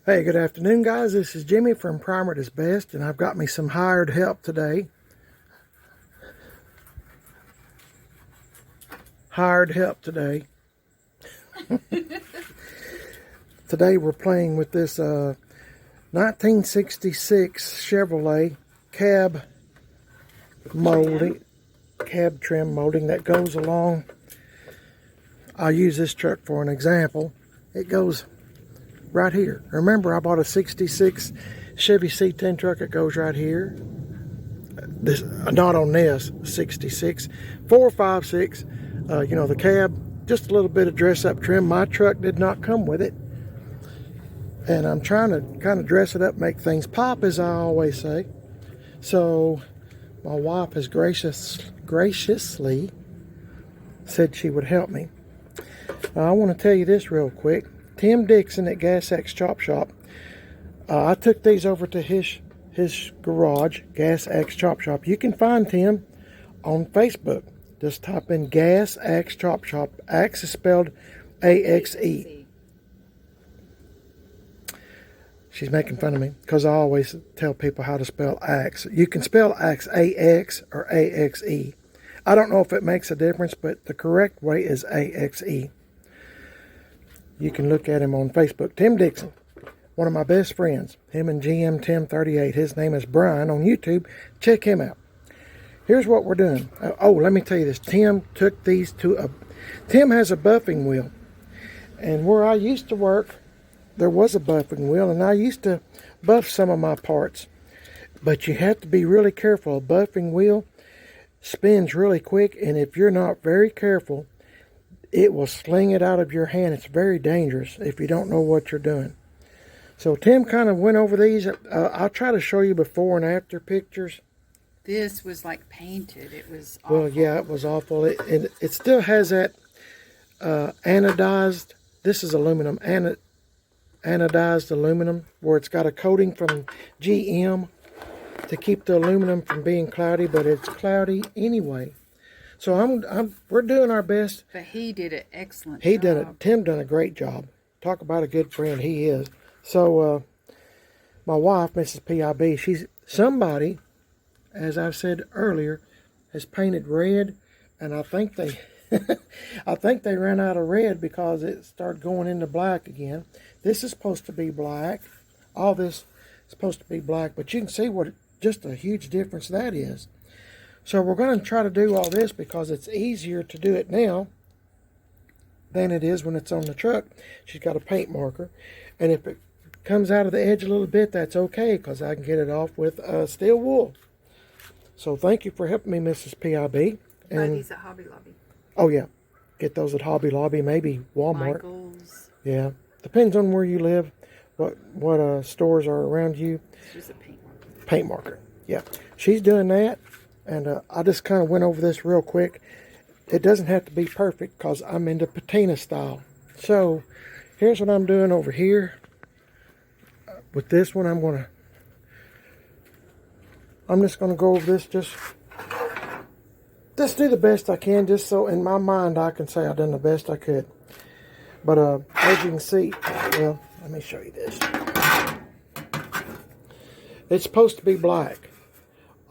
Hey, good afternoon, guys. This is Jimmy from Primer is Best, and I've got me some hired help today. Today we're playing with this 1966 Chevrolet cab trim molding that goes along. I'll use this truck for an example. It goes right here. Remember, I bought a 66 Chevy C10 truck. It goes right here. This, not on this 66, 456. The cab, just a little bit of dress up trim. My truck did not come with it, and I'm trying to kind of dress it up, make things pop, as I always say. So my wife has graciously said she would help me. I want to tell you this real quick. Tim Dixon at Gas X Chop Shop. I took these over to his garage, Gas X Chop Shop. You can find Tim on Facebook. Just type in Gas X Chop Shop. Axe is spelled A-X-E. She's making fun of me because I always tell people how to spell axe. You can spell axe A-X or A-X-E. I don't know if it makes a difference, but the correct way is A-X-E. You can look at him on Facebook. Tim Dixon, one of my best friends. Him and GM Tim 38. His name is Brian on YouTube. Check him out. Here's what we're doing. Let me tell you this. Tim took these to Tim has a buffing wheel. And where I used to work, there was a buffing wheel. And I used to buff some of my parts. But you have to be really careful. A buffing wheel spins really quick. And if you're not very careful, it will sling it out of your hand. It's very dangerous if you don't know what you're doing. So Tim kind of went over these. I'll try to show you before and after pictures. This was like painted. It was awful. Well, yeah, it was awful. It still has that anodized. This is aluminum, anodized aluminum, where it's got a coating from GM to keep the aluminum from being cloudy, but it's cloudy anyway. So we're doing our best. But he did an excellent job. Tim done a great job. Talk about a good friend, he is. So my wife, Mrs. PIB, she's somebody, as I've said earlier, has painted red, and I think they ran out of red because it started going into black again. This is supposed to be black. All this is supposed to be black, but you can see what just a huge difference that is. So we're going to try to do all this because it's easier to do it now than it is when it's on the truck. She's got a paint marker, and if it comes out of the edge a little bit, that's okay because I can get it off with steel wool. So thank you for helping me, Mrs. PIB. Buy these at Hobby Lobby. Oh yeah, get those at Hobby Lobby, maybe Walmart. Michael's. Yeah, depends on where you live, what stores are around you. It's just a paint marker. Paint marker, yeah. She's doing that, and I just kind of went over this real quick. It doesn't have to be perfect because I'm into patina style. So here's what I'm doing over here. With this one, I'm just going to go over this, just do the best I can, just so in my mind I can say I've done the best I could. But as you can see, well, let me show you this. It's supposed to be black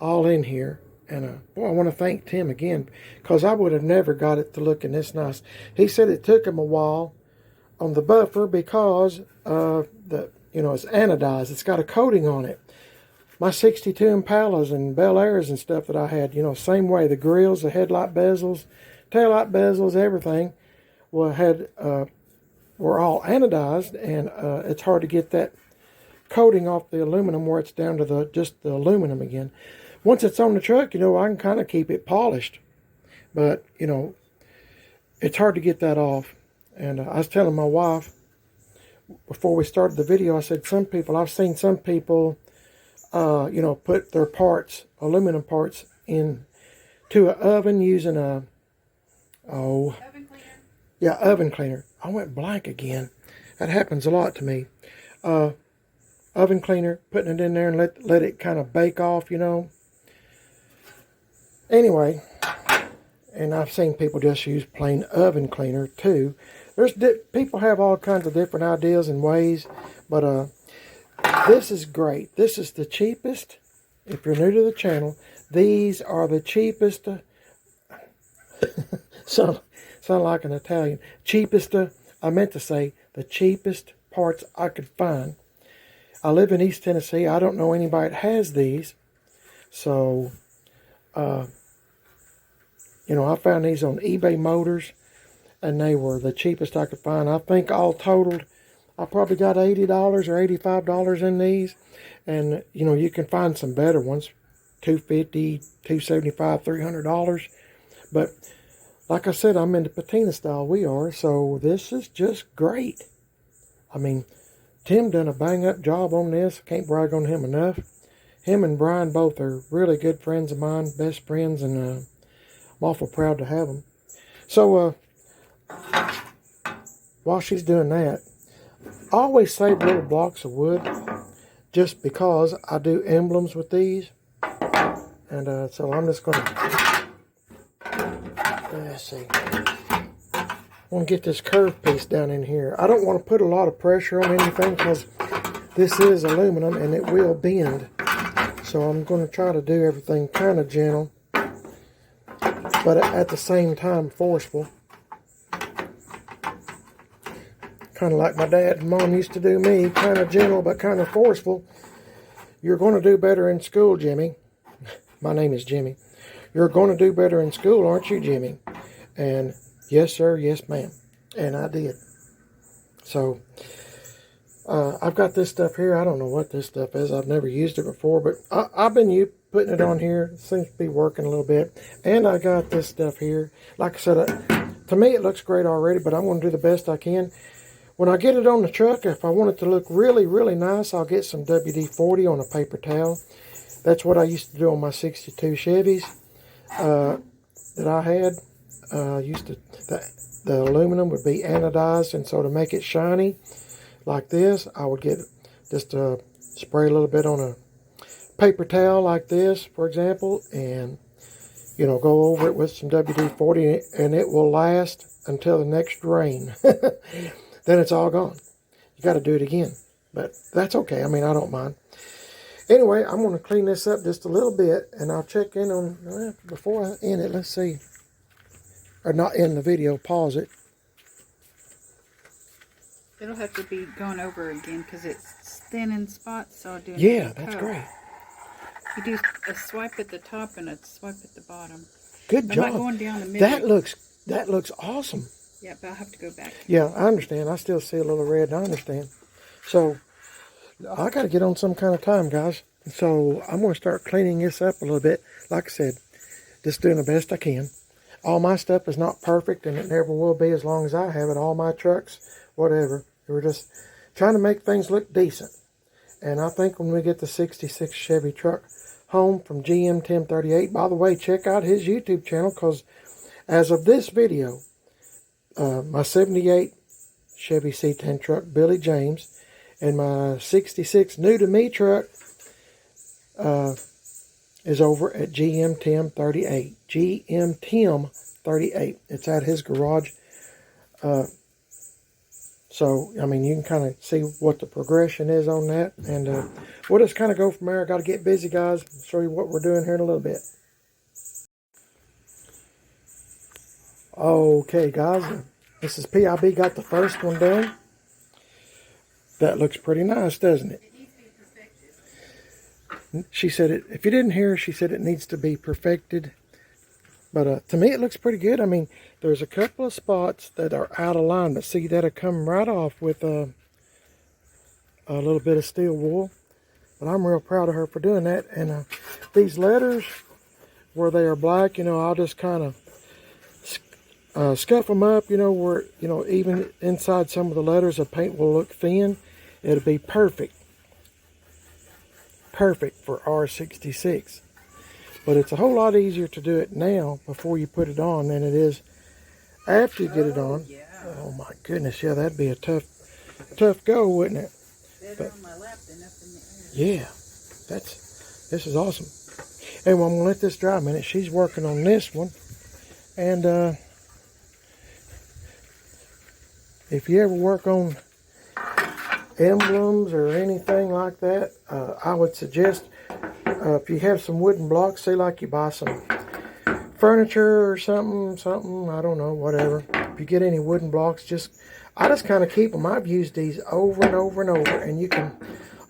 all in here. And boy, I want to thank Tim again, because I would have never got it to looking this nice. He said it took him a while on the buffer because it's anodized. It's got a coating on it. My 62 Impalas and Bel Airs and stuff that I had, same way. The grills, the headlight bezels, taillight bezels, everything were all anodized, and it's hard to get that coating off the aluminum where it's down to just the aluminum again. Once it's on the truck, I can kind of keep it polished, but it's hard to get that off. And I was telling my wife before we started the video, I said I've seen some people put their parts, aluminum parts, into an oven using oven cleaner. Yeah, oven cleaner. I went blank again. That happens a lot to me. Oven cleaner, putting it in there and let it kind of bake off, Anyway, and I've seen people just use plain oven cleaner too. people have all kinds of different ideas and ways, but this is great. This is the cheapest. If you're new to the channel, these are the cheapest. Sound like an Italian. Cheapest. I meant to say the cheapest parts I could find. I live in East Tennessee. I don't know anybody that has these, so you know, I found these on eBay Motors, and they were the cheapest I could find. I think all totaled, I probably got $80 or $85 in these. And, you know, you can find some better ones, $250, $275, $300. But, like I said, I'm into patina style. We are, so this is just great. I mean, Tim done a bang-up job on this. Can't brag on him enough. Him and Brian both are really good friends of mine, best friends, and I'm awful proud to have them. So, while she's doing that, I always save little blocks of wood just because I do emblems with these. And so I'm just going to, let's see, I want to get this curved piece down in here. I don't want to put a lot of pressure on anything because this is aluminum and it will bend. So I'm going to try to do everything kind of gentle, but at the same time forceful. Kind of like my dad and mom used to do me, kind of gentle but kind of forceful. You're going to do better in school, Jimmy. My name is Jimmy. You're going to do better in school, aren't you, Jimmy? And yes, sir, yes, ma'am. And I did. So, I've got this stuff here. I don't know what this stuff is. I've never used it before, but I've been putting it on here. It seems to be working a little bit. And I got this stuff here. Like I said, to me it looks great already, but I'm going to do the best I can. When I get it on the truck, if I want it to look really, really nice, I'll get some WD-40 on a paper towel. That's what I used to do on my 62 Chevys that I had. The aluminum would be anodized, and so to make it shiny like this, I would get just spray a little bit on a paper towel like this, for example, and you know, go over it with some WD-40, and it will last until the next rain. Then it's all gone. You got to do it again, but that's okay. I mean, I don't mind. Anyway, I'm going to clean this up just a little bit, and I'll check in on, before I end it, let's see, or not end the video, pause it. It'll have to be going over again because it's thin in spots, so I'll do Yeah, that's great. You do a swipe at the top and a swipe at the bottom. Good job. I'm not going down the middle. That looks awesome. Yeah, but I'll have to go back. Yeah, I understand. I still see a little red, and I understand. So, I got to get on some kind of time, guys. So, I'm going to start cleaning this up a little bit. Like I said, just doing the best I can. All my stuff is not perfect, and it never will be as long as I have it. All my trucks, whatever. We're just trying to make things look decent. And I think when we get the 66 Chevy truck home from GM 1038, by the way, check out his YouTube channel, because as of this video, my 78 Chevy C10 truck, Billy James, and my 66 new to me truck is over at GM 1038. GM 1038. It's at his garage. So, I mean, you can kind of see what the progression is on that. And we'll just kind of go from there. I got to get busy, guys. I'll show you what we're doing here in a little bit. Okay, guys. This is PIB. Got the first one done. That looks pretty nice, doesn't it? She said it. If you didn't hear, she said it needs to be perfected. But to me, it looks pretty good. I mean, there's a couple of spots that are out of line, but see, that'll come right off with a little bit of steel wool. But I'm real proud of her for doing that. And these letters, where they are black, you know, I'll just kind of scuff them up, you know, where, you know, even inside some of the letters, the paint will look thin. It'll be perfect. Perfect for R66. But it's a whole lot easier to do it now before you put it on than it is after you get it on. Yeah. Oh my goodness, yeah, that'd be a tough go, wouldn't it? Better on my lap than up in the air. Yeah, this is awesome. Anyway, I'm gonna let this dry a minute. She's working on this one, and if you ever work on emblems or anything like that, I would suggest if you have some wooden blocks, say like you buy some furniture or something, I don't know, whatever. If you get any wooden blocks, I just kind of keep them. I've used these over and over and over, and you can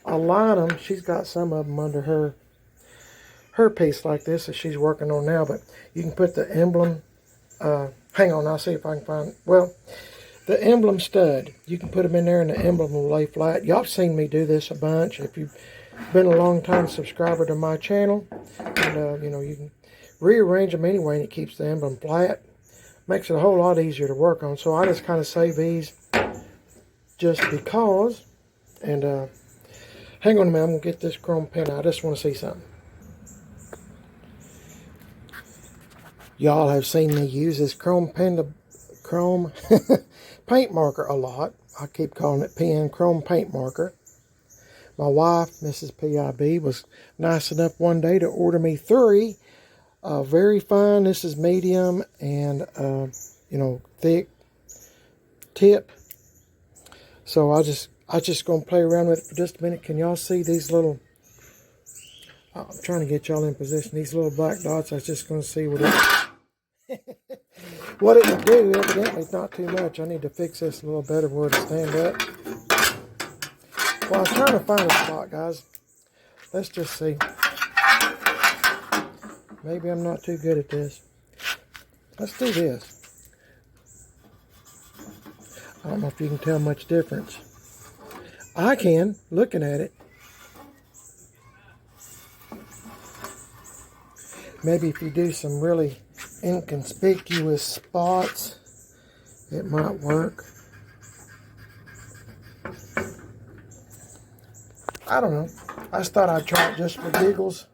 align them. She's got some of them under her piece like this that she's working on now, but you can put the emblem, hang on, I'll see if I can find, well, the emblem stud, you can put them in there and the emblem will lay flat. Y'all have seen me do this a bunch if you've been a long time subscriber to my channel, and you know, you can rearrange them anyway and it keeps the emblem flat. Makes it a whole lot easier to work on. So I just kind of save these just because. And hang on a minute, I'm going to get this chrome pen out. I just want to see something. Y'all have seen me use this chrome pen, chrome paint marker a lot. I keep calling it pen, chrome paint marker. My wife, Mrs. PIB, was nice enough one day to order me 3. Very fine. This is medium and, you know, thick tip. So I just going to play around with it for just a minute. Can y'all see these little, I'm trying to get y'all in position. These little black dots, I was just going to see what what it would do. Evidently, it's not too much. I need to fix this a little better where to stand up. Well, I was trying to find a spot, guys. Let's just see. Maybe I'm not too good at this. Let's do this. I don't know if you can tell much difference. I can, looking at it. Maybe if you do some really inconspicuous spots, it might work. I don't know. I just thought I'd try it just for giggles.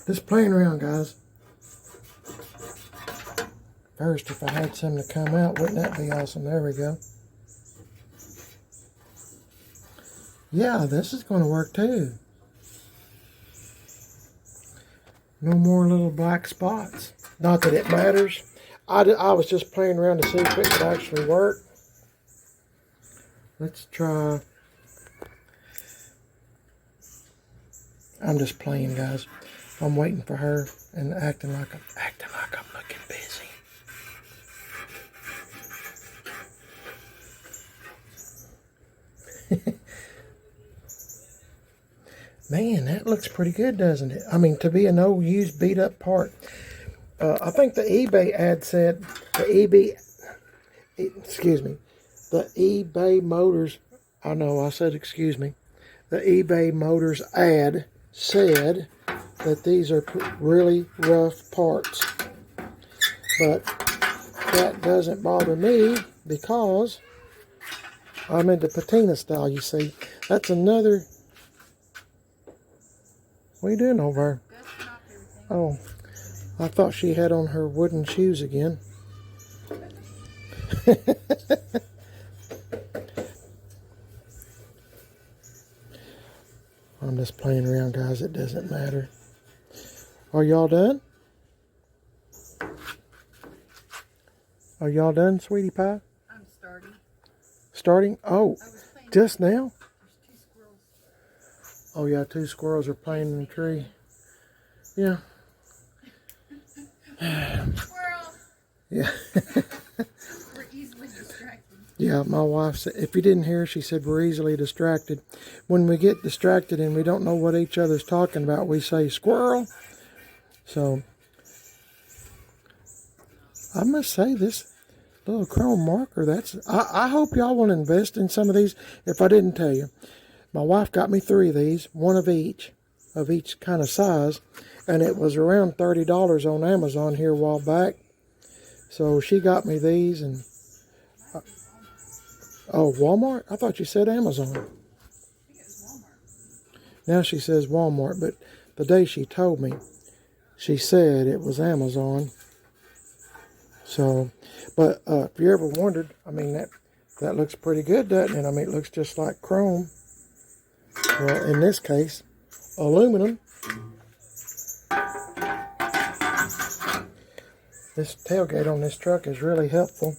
Just playing around, guys. First, if I had some to come out, wouldn't that be awesome? There we go. Yeah, this is going to work too. No more little black spots. Not that it matters. I was just playing around to see if it would actually work. Let's try. I'm just playing, guys. I'm waiting for her and acting like I'm looking busy. Man, that looks pretty good, doesn't it? I mean, to be an old used beat up part. I think the eBay ad said the eBay Motors. I know I said excuse me. The eBay Motors ad said that these are really rough parts, but that doesn't bother me because I'm into patina style. You see, that's another. What are you doing over there? Oh, I thought she had on her wooden shoes again. I'm just playing around, guys. It doesn't matter. Are y'all done? Are y'all done, sweetie pie? I'm starting. Starting? Oh, just now? There's 2 squirrels. Oh, yeah, 2 squirrels are playing in the tree. Yeah. Squirrel! Yeah. We're easily distracted. Yeah, my wife said, if you didn't hear, she said we're easily distracted. When we get distracted and we don't know what each other's talking about, we say squirrel. So, I must say this little chrome marker, I hope y'all want to invest in some of these. If I didn't tell you, my wife got me 3 of these, one of each kind of size, and it was around $30 on Amazon here a while back. So she got me these, and oh, Walmart? I thought you said Amazon. Now she says Walmart, but the day she told me, she said it was Amazon. So, but if you ever wondered, I mean, that looks pretty good, doesn't it? I mean, it looks just like chrome. Well, in this case, aluminum. This tailgate on this truck is really helpful.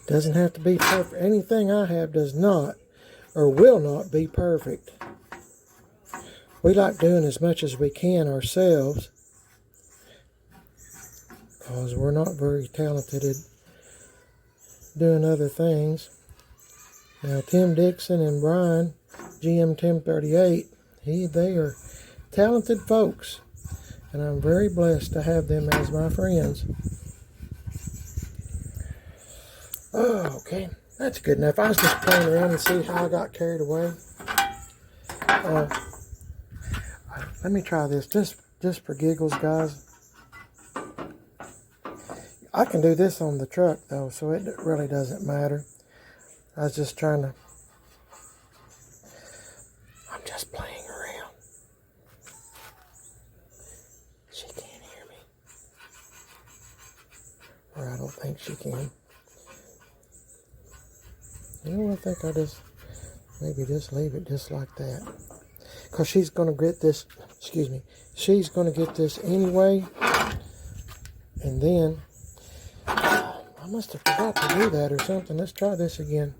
Doesn't have to be perfect. Anything I have does not or will not be perfect. We like doing as much as we can ourselves because we're not very talented at doing other things. Now Tim Dixon and Brian, GM 1038, they are talented folks, and I'm very blessed to have them as my friends. Oh, okay, that's good enough. I was just playing around and see how I got carried away. Let me try this just for giggles, guys. I can do this on the truck though, so it really doesn't matter. I was just trying to. I'm just playing around. She can't hear me, or I don't think she can. You know, I think I maybe just leave it just like that. Because she's going to get this, she's going to get this anyway. And then, I must have forgot to do that or something. Let's try this again.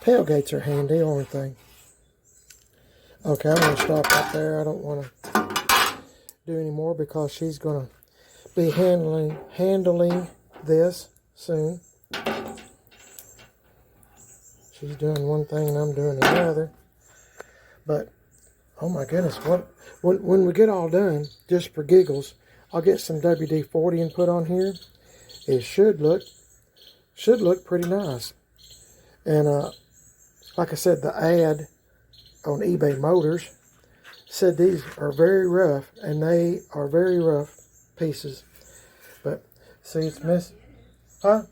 Tailgates are handy, aren't they? Okay, I'm going to stop right there. I don't want to do any more because she's going to be handling this soon. She's doing one thing and I'm doing another. But oh my goodness, when we get all done, just for giggles, I'll get some WD-40 and put on here. It should look pretty nice. And like I said, the ad on eBay Motors said these are very rough, and they are very rough pieces. But see, it's missing. Huh?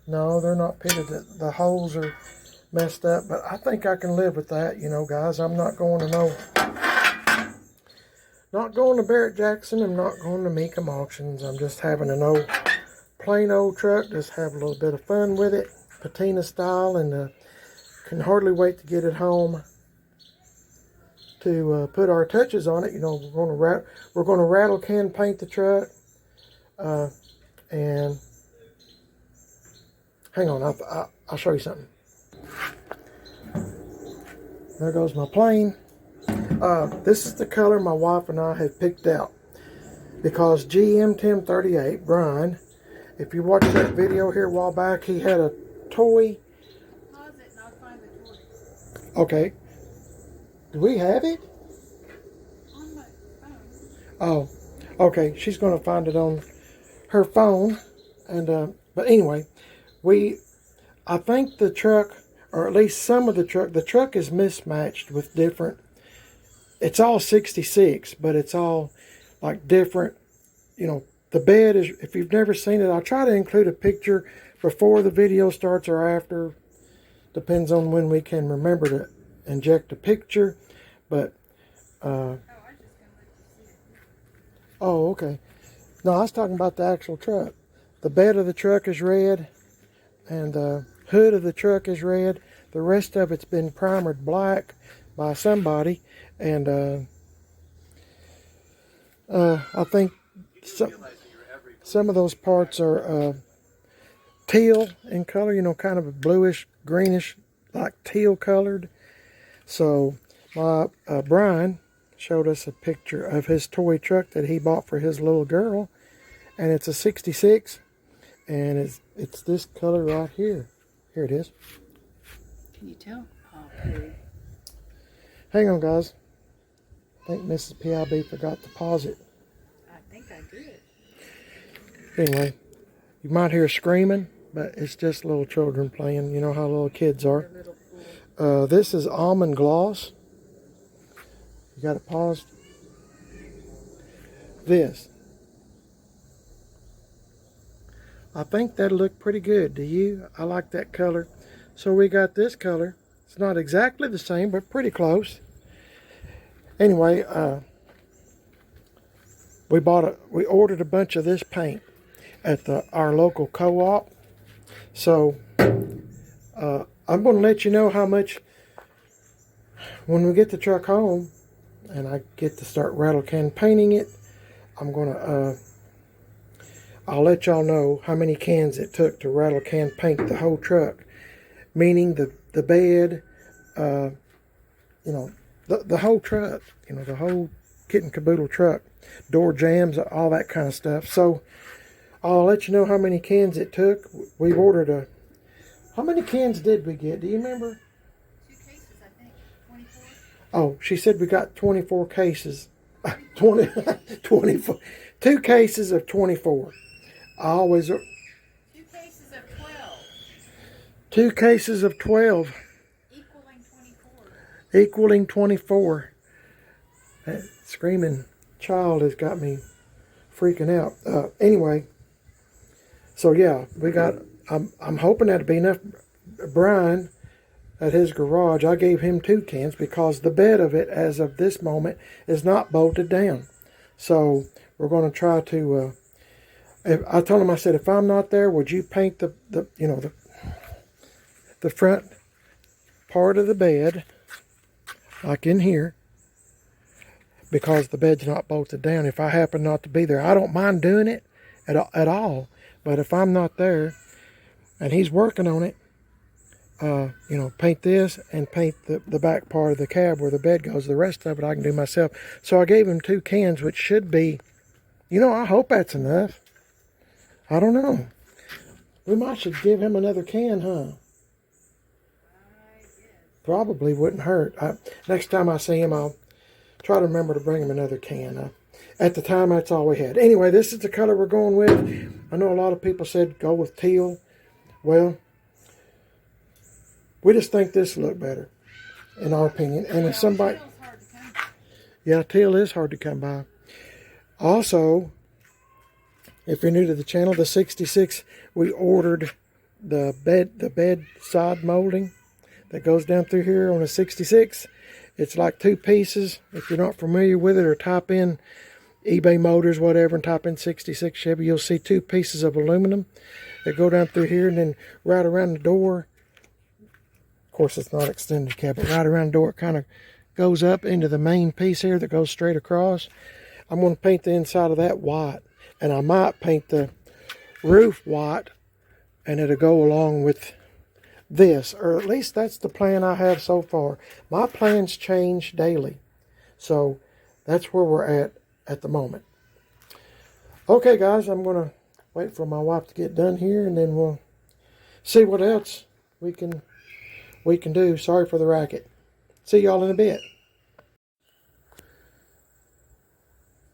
No, they're not pitted. The holes are messed up, but I think I can live with that, you know, guys. I'm not going to not going to Barrett Jackson. I'm not going to Mecum Auctions. I'm just having an plain old truck. Just have a little bit of fun with it, patina style, and can hardly wait to get it home to put our touches on it. You know, we're going to rattle can paint the truck. And hang on, I'll show you something. There goes my plane. This is the color my wife and I have picked out because GM 1038, Brian, if you watched that video here a while back, he had a toy. Okay. Do we have it? On my phone. Oh, okay. She's going to find it on her phone, and but anyway, I think the truck, or at least some of the truck is mismatched with different. It's all 66, but it's all like different. You know, the bed is. If you've never seen it, I'll try to include a picture before the video starts or after. Depends on when we can remember to inject a picture, but. Oh, okay. No, I was talking about the actual truck. The bed of the truck is red, and the hood of the truck is red. The rest of it's been primered black by somebody, and I think some of those parts are teal in color, you know, kind of a bluish, greenish, like teal colored. So my Brian showed us a picture of his toy truck that he bought for his little girl, and it's a 66, and it's this color right here. Here it is. Can you tell? Oh, pretty. Hang on, guys. I think Mrs. PIB forgot to pause it. I think I did. Anyway, you might hear screaming, but it's just little children playing. You know how little kids are. This is almond gloss. You got it paused. This. I think that'll look pretty good. Do you? I like that color. So we got this color. It's not exactly the same, but pretty close. Anyway, we ordered a bunch of this paint. at our local co-op. So I'm going to let you know how much when we get the truck home and I get to start rattle can painting it. I'm going to I'll let y'all know how many cans it took to rattle can paint the whole truck, meaning the bed, you know, the whole truck, you know, the whole kit and caboodle truck, door jambs, all that kind of stuff. So I'll let you know how many cans it took. We've ordered how many cans did we get? Do you remember? 2 cases, I think. 24. Oh, she said we got 24 cases. 24. 2 cases of 24. I always... 2 cases of 12. 2 cases of 12. Equaling 24. Equaling 24. That screaming child has got me freaking out. Anyway, so yeah, we got... I'm hoping that'll be enough. Brian, at his garage, I gave him 2 cans because the bed of it, as of this moment, is not bolted down. So we're going to try to... I told him, I said, if I'm not there, would you paint the front part of the bed, like in here, because the bed's not bolted down. If I happen not to be there, I don't mind doing it at all. But if I'm not there, and he's working on it, you know, paint this and paint the back part of the cab where the bed goes. The rest of it I can do myself. So I gave him 2 cans, which should be, you know, I hope that's enough. I don't know. We might should give him another can, huh? Probably wouldn't hurt. Next time I see him, I'll try to remember to bring him another can. At the time, that's all we had. Anyway, this is the color we're going with. I know a lot of people said go with teal. Well, we just think this will look better, in our opinion. And if somebody... Yeah, teal is hard to come by. Also, if you're new to the channel, the 66, we ordered the bed side molding that goes down through here on a 66. It's like 2 pieces. If you're not familiar with it, or type in eBay Motors, whatever, and type in 66 Chevy, you'll see 2 pieces of aluminum that go down through here, and then right around the door. Of course, it's not extended cab, but right around the door, it kind of goes up into the main piece here that goes straight across. I'm going to paint the inside of that white, and I might paint the roof white, and it'll go along with this, or at least that's the plan I have so far. My plans change daily, so that's where we're at the moment. Okay, guys, I'm going to wait for my wife to get done here, and then we'll see what else we can do. Sorry for the racket. See y'all in a bit.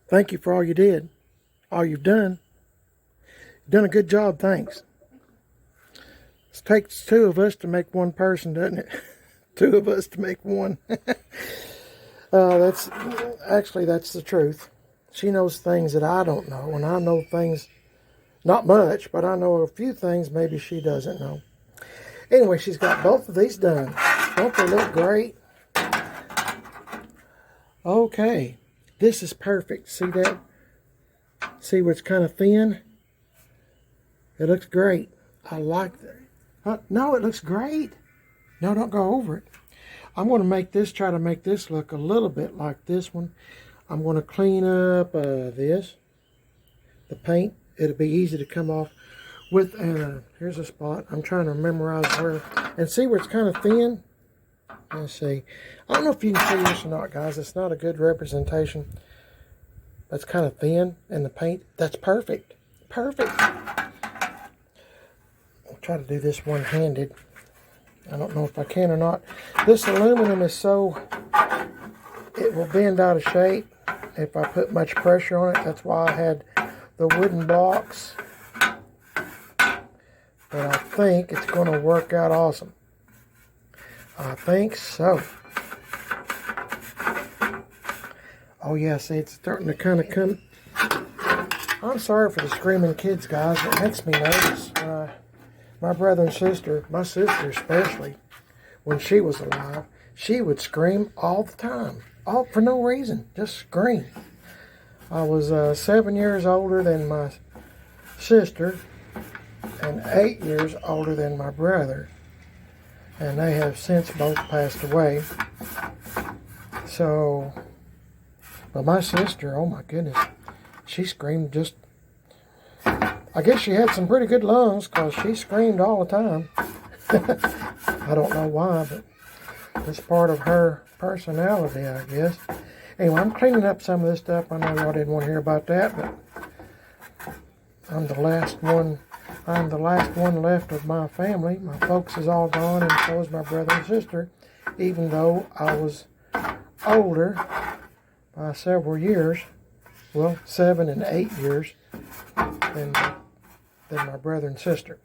Thank you for all you did, all you've done. You've done a good job, thanks. It takes 2 of us to make 1 person, doesn't it? 2 of us to make 1. That's the truth. She knows things that I don't know, and I know things, not much, but I know a few things maybe she doesn't know. Anyway, she's got both of these done. Don't they look great? Okay, this is perfect. See that? See where it's kind of thin? It looks great. I like that. No, it looks great. No, don't go over it. I'm going to try to make this look a little bit like this one. I'm going to clean up the paint. It'll be easy to come off with, here's a spot. I'm trying to memorize where, and see where it's kind of thin. Let's see. I don't know if you can see this or not, guys. It's not a good representation. That's kind of thin in the paint. That's perfect. Perfect. I'll try to do this one-handed. I don't know if I can or not. This aluminum is so, it will bend out of shape if I put much pressure on it. That's why I had the wooden blocks. But I think it's going to work out awesome. I think so. Oh yeah, see, it's starting to kind of come. I'm sorry for the screaming kids, guys. It makes me nervous. My brother and sister, my sister especially, when she was alive, she would scream all the time. All for no reason, just scream. I was 7 years older than sister and 8 years older than my brother. And they have since both passed away. So, but my sister, oh my goodness, she screamed just, I guess she had some pretty good lungs because she screamed all the time. I don't know why, but it's part of her personality, I guess. Anyway, I'm cleaning up some of this stuff. I know y'all didn't want to hear about that, but I'm the last one. I'm the last one left of my family. My folks is all gone, and so is my brother and sister, even though I was older by several years, well, 7 and 8 years, than my brother and sister.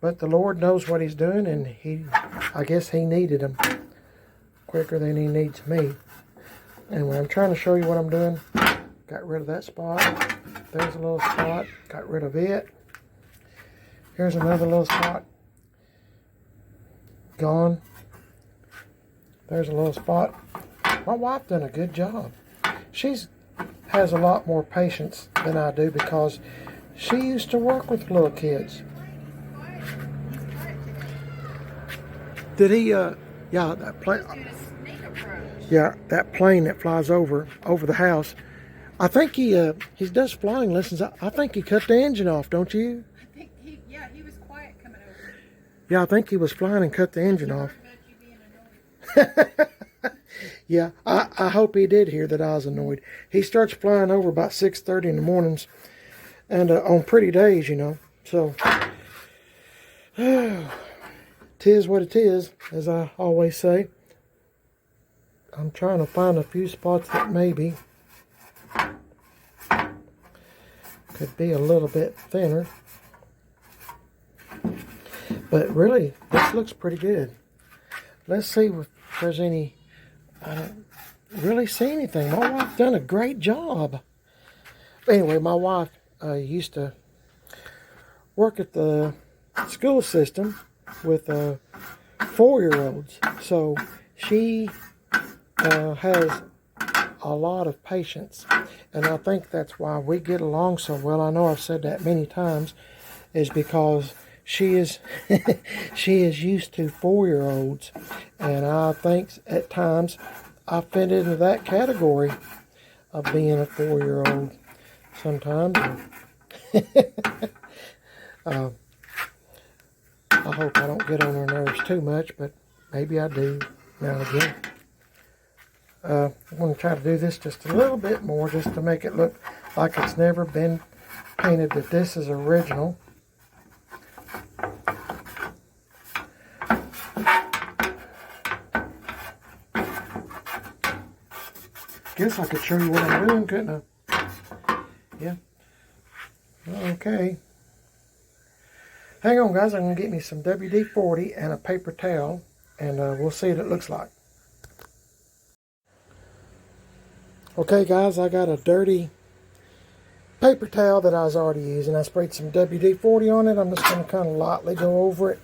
But the Lord knows what He's doing, and I guess He needed them quicker than He needs me. Anyway, I'm trying to show you what I'm doing. Got rid of that spot. There's a little spot. Got rid of it. Here's another little spot. Gone. There's a little spot. My wife done a good job. Has a lot more patience than I do because she used to work with little kids. Did he, yeah, that plane, yeah, that plane that flies over the house. I think he does flying lessons. I think he cut the engine off, don't you? I think he was quiet coming over. Yeah, I think he was flying and cut the engine off. Yeah, I hope he did hear that I was annoyed. He starts flying over about 6:30 in the mornings, and on pretty days, you know. So, tis what it is, as I always say. I'm trying to find a few spots that maybe could be a little bit thinner. But really, this looks pretty good. Let's see if there's any. I don't really see anything. My wife done a great job. Anyway, my wife used to work at the school system with 4-year-olds. So she has a lot of patience. And I think that's why we get along so well. I know I've said that many times, is because she is she is used to 4-year-olds, and I think at times I fit into that category of being a 4-year-old sometimes. I hope I don't get on her nerves too much, but maybe I do now and again. I'm going to try to do this just a little bit more, just to make it look like it's never been painted, that this is original. Guess I could show you what I'm doing, couldn't I? Yeah. Okay. Hang on, guys. I'm going to get me some WD-40 and a paper towel, and we'll see what it looks like. Okay, guys, I got a dirty paper towel that I was already using. I sprayed some WD-40 on it. I'm just going to kind of lightly go over it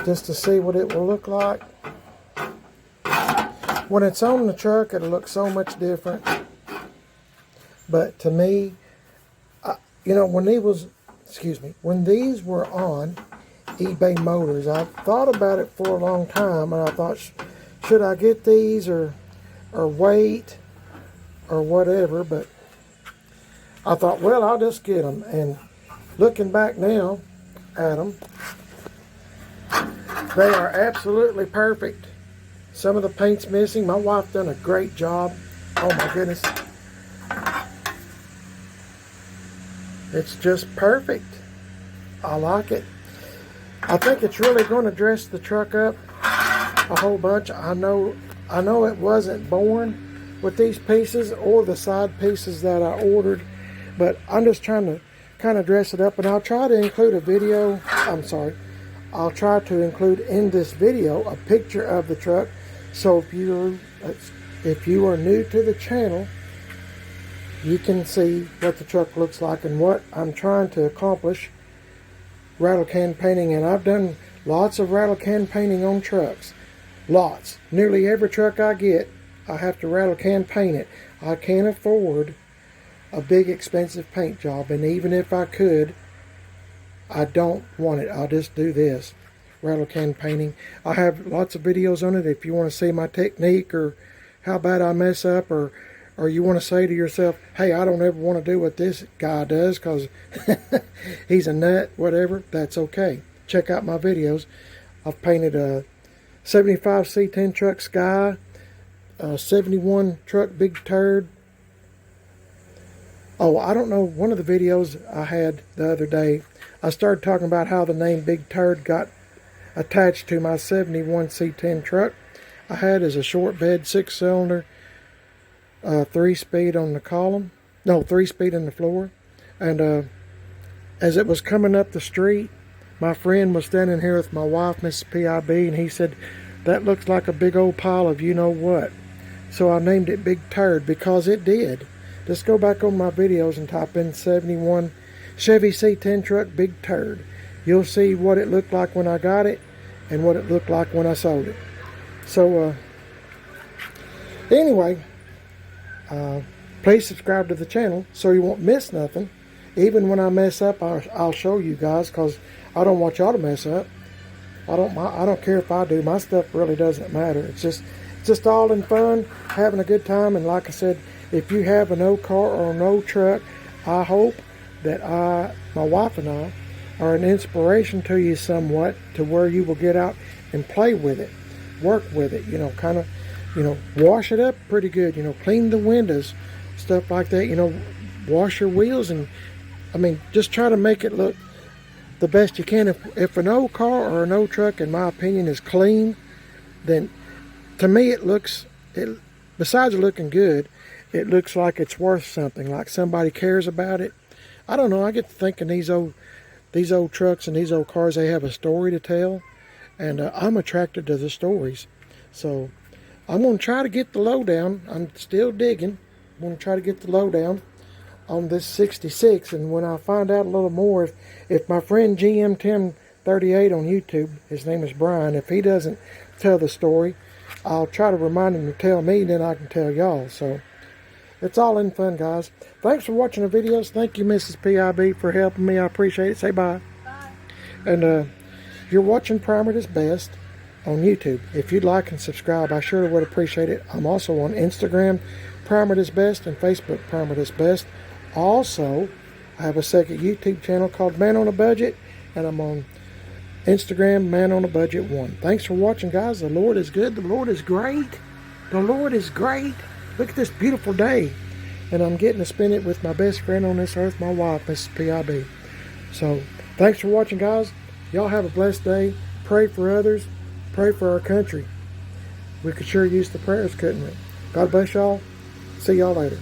just to see what it will look like. When it's on the truck, it'll look so much different. But to me, you know, when these were on eBay Motors, I thought about it for a long time, and I thought, should I get these or wait or whatever? But I thought, well, I'll just get them. And looking back now at them, they are absolutely perfect. Some of the paint's missing. My wife done a great job. Oh my goodness. It's just perfect. I like it. I think it's really going to dress the truck up a whole bunch. I know it wasn't born with these pieces or the side pieces that I ordered, but I'm just trying to kind of dress it up, and I'll try to include a video. I'll try to include in this video a picture of the truck. So if you are new to the channel, you can see what the truck looks like and what I'm trying to accomplish rattle can painting. And I've done lots of rattle can painting on trucks. Lots. Nearly every truck I get, I have to rattle can paint it. I can't afford a big expensive paint job, and even if I could, I don't want it. I'll just do this, rattle can painting. I have lots of videos on it if you want to see my technique or how bad I mess up, or you want to say to yourself, hey, I don't ever want to do what this guy does because he's a nut, whatever. That's okay. Check out my videos. I've painted a 75 C10 truck Sky, a 71 truck Big Turd. Oh, I don't know, one of the videos I had the other day, I started talking about how the name Big Turd got attached to my 71 C10 truck I had as a short bed 6-cylinder, 3-speed on the column, no, 3-speed in the floor. And as it was coming up the street, my friend was standing here with my wife, Mrs. PIB, and he said, that looks like a big old pile of you know what. So I named it Big Turd because it did. Just go back on my videos and type in 71 Chevy C10 truck Big Turd. You'll see what it looked like when I got it and what it looked like when I sold it. So anyway, please subscribe to the channel so you won't miss nothing. Even when I mess up, I'll show you guys, because I don't want y'all to mess up. I don't care if I do. My stuff really doesn't matter. It's just all in fun, having a good time. And like I said, if you have an old car or an old truck, I hope that my wife and I are an inspiration to you somewhat, to where you will get out and play with it, work with it, kind of, wash it up pretty good, clean the windows, stuff like that, wash your wheels, and I mean, just try to make it look the best you can. If an old car or an old truck, in my opinion, is clean, then to me besides looking good, it looks like it's worth something, like somebody cares about it. I don't know, I get to thinking these old trucks and these old cars, they have a story to tell, and I'm attracted to the stories. So I'm going to try to get the lowdown. I'm still digging. I'm going to try to get the lowdown on this 66, and when I find out a little more, if my friend GM1038 on YouTube, his name is Brian, if he doesn't tell the story, I'll try to remind him to tell me, then I can tell y'all. So it's all in fun, guys. Thanks for watching the videos. Thank you, Mrs. PIB, for helping me. I appreciate it. Say bye. Bye. And you're watching Primer Is Best on YouTube. If you'd like and subscribe, I surely would appreciate it. I'm also on Instagram, Primer Is Best, and Facebook, Primer Is Best. Also, I have a second YouTube channel called Man on a Budget, and I'm on Instagram, Man on a Budget 1. Thanks for watching, guys. The Lord is good. The Lord is great. The Lord is great. Look at this beautiful day. And I'm getting to spend it with my best friend on this earth, my wife, Mrs. PIB. So, thanks for watching, guys. Y'all have a blessed day. Pray for others. Pray for our country. We could sure use the prayers, couldn't we? God bless y'all. See y'all later.